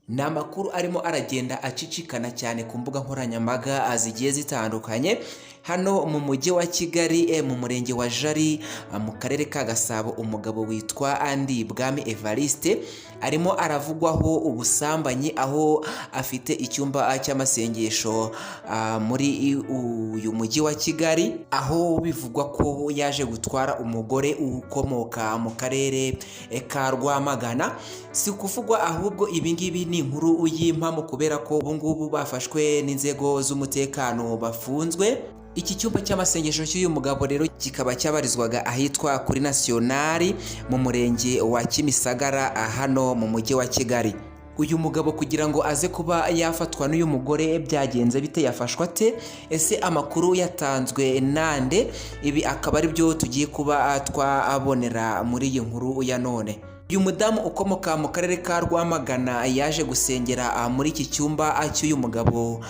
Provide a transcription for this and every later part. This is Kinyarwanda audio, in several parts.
Ni amakuru arimo aragenda acicikana cyane ku mbuga nkoranyambaga zigiye zitandukanye hano mu mujyi wa Kigali mu murenge wa Jali mu karere ka Gasabo. Umugabo witwa Ndibwami Evariste arimo aravugwaho ubusambanyi, aho afite icyumba cy'amasengesho muri uyu mujyi wa Kigali, aho bivugwa ko yaje gutwara umugore ukomoka mu karere ka Rwamagana. Si kuvugwa ahubwo ibingibi ni inkuru y'impamo, kubera ko ubu ngubu bafashwe n'inzego z'umutekano bafunzwe. Iki cyumba cy'amasengesho cy'uyu mugabo rero kikaba cyabarizwaga ahitwa kuri Nationali mu murenge wa Kimisagara hano mu mujyi wa Kigali. Uyu mugabo kugira ngo aze kuba yafatwa n'uyu mugore byagenze bite, yafashwa ate, ese amakuru yatanzwe nande? Ibi akaba ari byo tugiye kuba twabonera muri iyi nkuru ya none. Uyu mudamu ukomoka mu karere ka Rwamagana yaje gusengera muri iki cyumba cy'uyu mugabo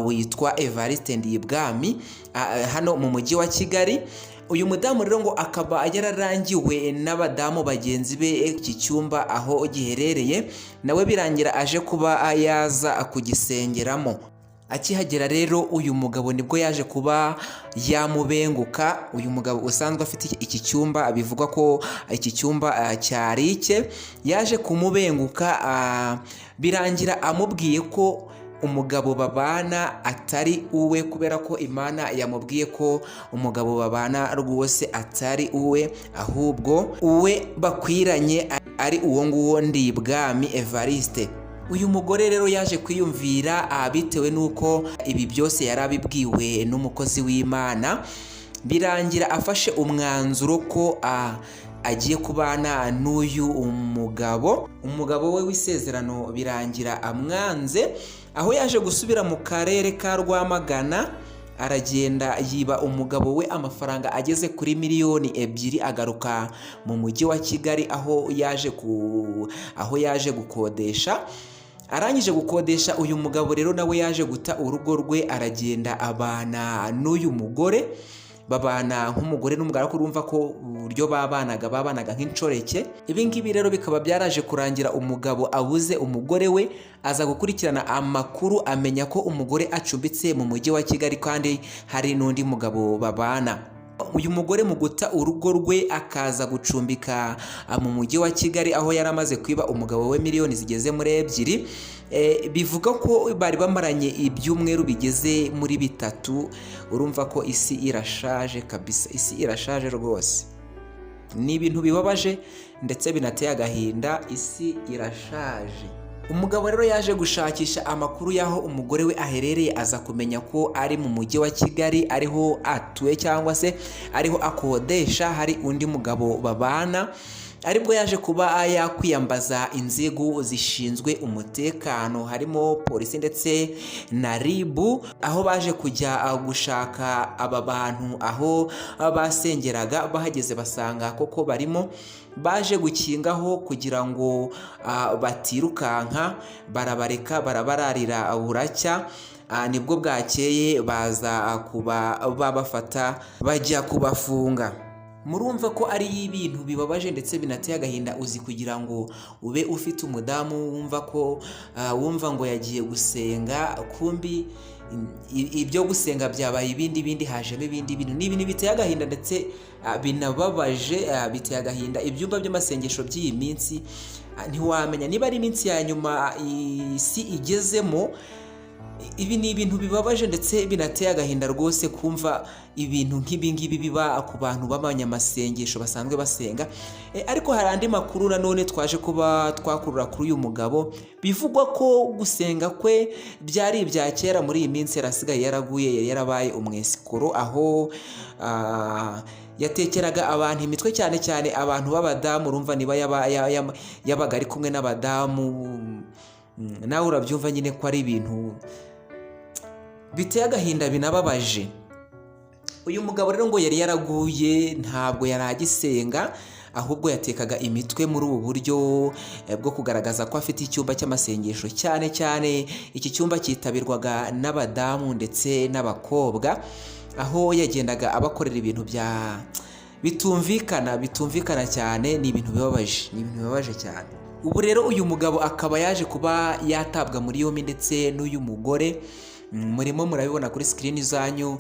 witwa Evariste Ndibwami hano mu mujyi wa Kigali. Uyu mudamu rero ngo akaba yararangiwe n'abadamu bagenzi be iki cyumba aho giherereye, nawe birangira aje kuba yaza kugisengeramo. Akihagera rero uyu mugabo nibwo yaje kuba yamubenguka. Uyu mugabo usanzwe afite iki cyumba, bivugwa ko iki cyumba cyari icye, yaje kumubenguka birangira amubwiye ko umugabo babana atari uwe, kubera ko Imana yamubwiye ko umugabo babana rwose atari uwe, ahubwo uwe bakwiranye ari uwo nguwo Ndibwami Evariste. Uyu mugore rero yaje kwiyumvira bitewe n'uko ibi byose yari abibwiwe n'umukozi w'Imana, birangira afashe umwanzuro ko agiye kubana n'uyu umugabo we w'isezerano. Birangira amwanze, aho yaje gusubira mu karere ka Rwamagana, aragenda yiba umugabo we amafaranga ageze kuri miliyoni 2, agaruka mu mujyi wa Kigali aho yaje gukodesha. Arangije gukodesha, uyu mugabo rero nawe yaje guta urugo rwe, aragenda abana n'uyu mugore, babana nk'umugore n'umugabo, ariko urumva ko uburyo babanaga nk'inshoreke. Ibi ngibi rero bikaba byaraje kurangira umugabo abuze umugore we, aza gukurikirana amakuru amenya ko umugore acumbitse mu mujyi wa Kigali kandi hari n'undi mugabo babana. Uyu mugore mu guta urugo rwe akaza gucumbika mu mujyi wa Kigali, aho yari amaze kwiba umugabo we miliyoni zigeze muri 2. Bivuga ko bari bamaranye ibyumweru bigeze muri 3. Urumva ko isi irashaje kabisa, isi irashaje rwose. Ni ibintu bibabaje ndetse binateye agahinda, isi irashaje. Umugabo rero yaje gushakisha amakuru y'aho umugore we aherereye, aza kumenya ko ari mu mujyi wa Kigali, ariho atuye cyangwa se ariho akodesha, hari undi mugabo babana. Aribwo yaje kuba yakwiyambaza inzego zishinzwe umutekano, harimo polisi ndetse na RIB, aho baje kujya gushaka aba bantu aho basengeraga. Bahageze basanga koko barimo, baje gukingaho kugira ngo batirukanka, barabareka barabararira buracya. Nibwo bwakeye baza kuba babafata bajya kubafunga. Murumva ko ari ibintu bibabaje ndetse binateye agahinda. Uzi kugira ngo ube ufite umudamu wumva ngo yagiye gusenga, kumbi ibyo gusenga byabaye ibindi hajemo ibindi bintu. Ni ibintu biteye agahinda ndetse binababaje, biteye agahinda. Ibyumba by'amasengesho by'iyi minsi ntiwamenya niba ari iminsi ya nyuma isi igezemo. Ibi ni ibintu bibabaje ndetse binateye agahinda rwose, kumva ibintu nk'ibi ngibi biba ku bantu b'abanyamasengesho basanzwe basenga. Ariko hari andi makuru nanone twaje kuba twakurura kuri uyu mugabo. Bivugwa ko gusenga kwe byari ibya kera, muri iyi minsi yarasigaye yaraguye, yari yarabaye umwesikoro, aho yatekeraga abantu imitwe, cyane cyane abantu b'abadamu. Urumva niba yabaga ari kumwe n'abadamu, nawe urabyumva nyine ko ari ibintu biteye agahinda binababaje. Uyu mugabo rero ngo yari yaraguye, ntabwo yari agisenga, ahubwo yatekaga imitwe muri ubu buryo bwo kugaragaza ko afite icyumba cy'amasengesho. Cyane cyane iki cyumba cyitabirwaga n'abadamu ndetse n'abakobwa, aho yagendaga abakorera ibintu bitumvikana cyane. Ni ibintu bibabaje cyane. Ubu rero uyu mugabo akaba yaje kuba yatabwa muri yombi ndetse n'uyu mugore murimo murabibona kuri screen zanyu,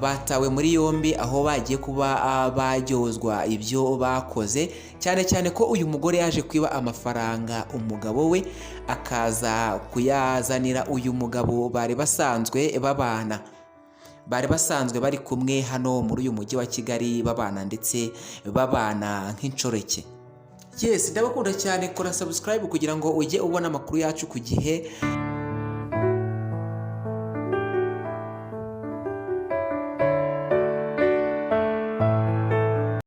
batawe muri yombi aho bagiye kuba baryozwa ibyo bakoze, cyane cyane ko uyu mugore yaje kwiba amafaranga umugabo we akaza kuyazanira uyu mugabo bari basanzwe babana. Bari basanzwe bari kumwe hano muri uyu mujyi wa Kigali babana ndetse babana nk'inshoreke. Yes, ndabakunda cyane, kora subscribe kugira ngo ujye ubona amakuru yacu ku gihe.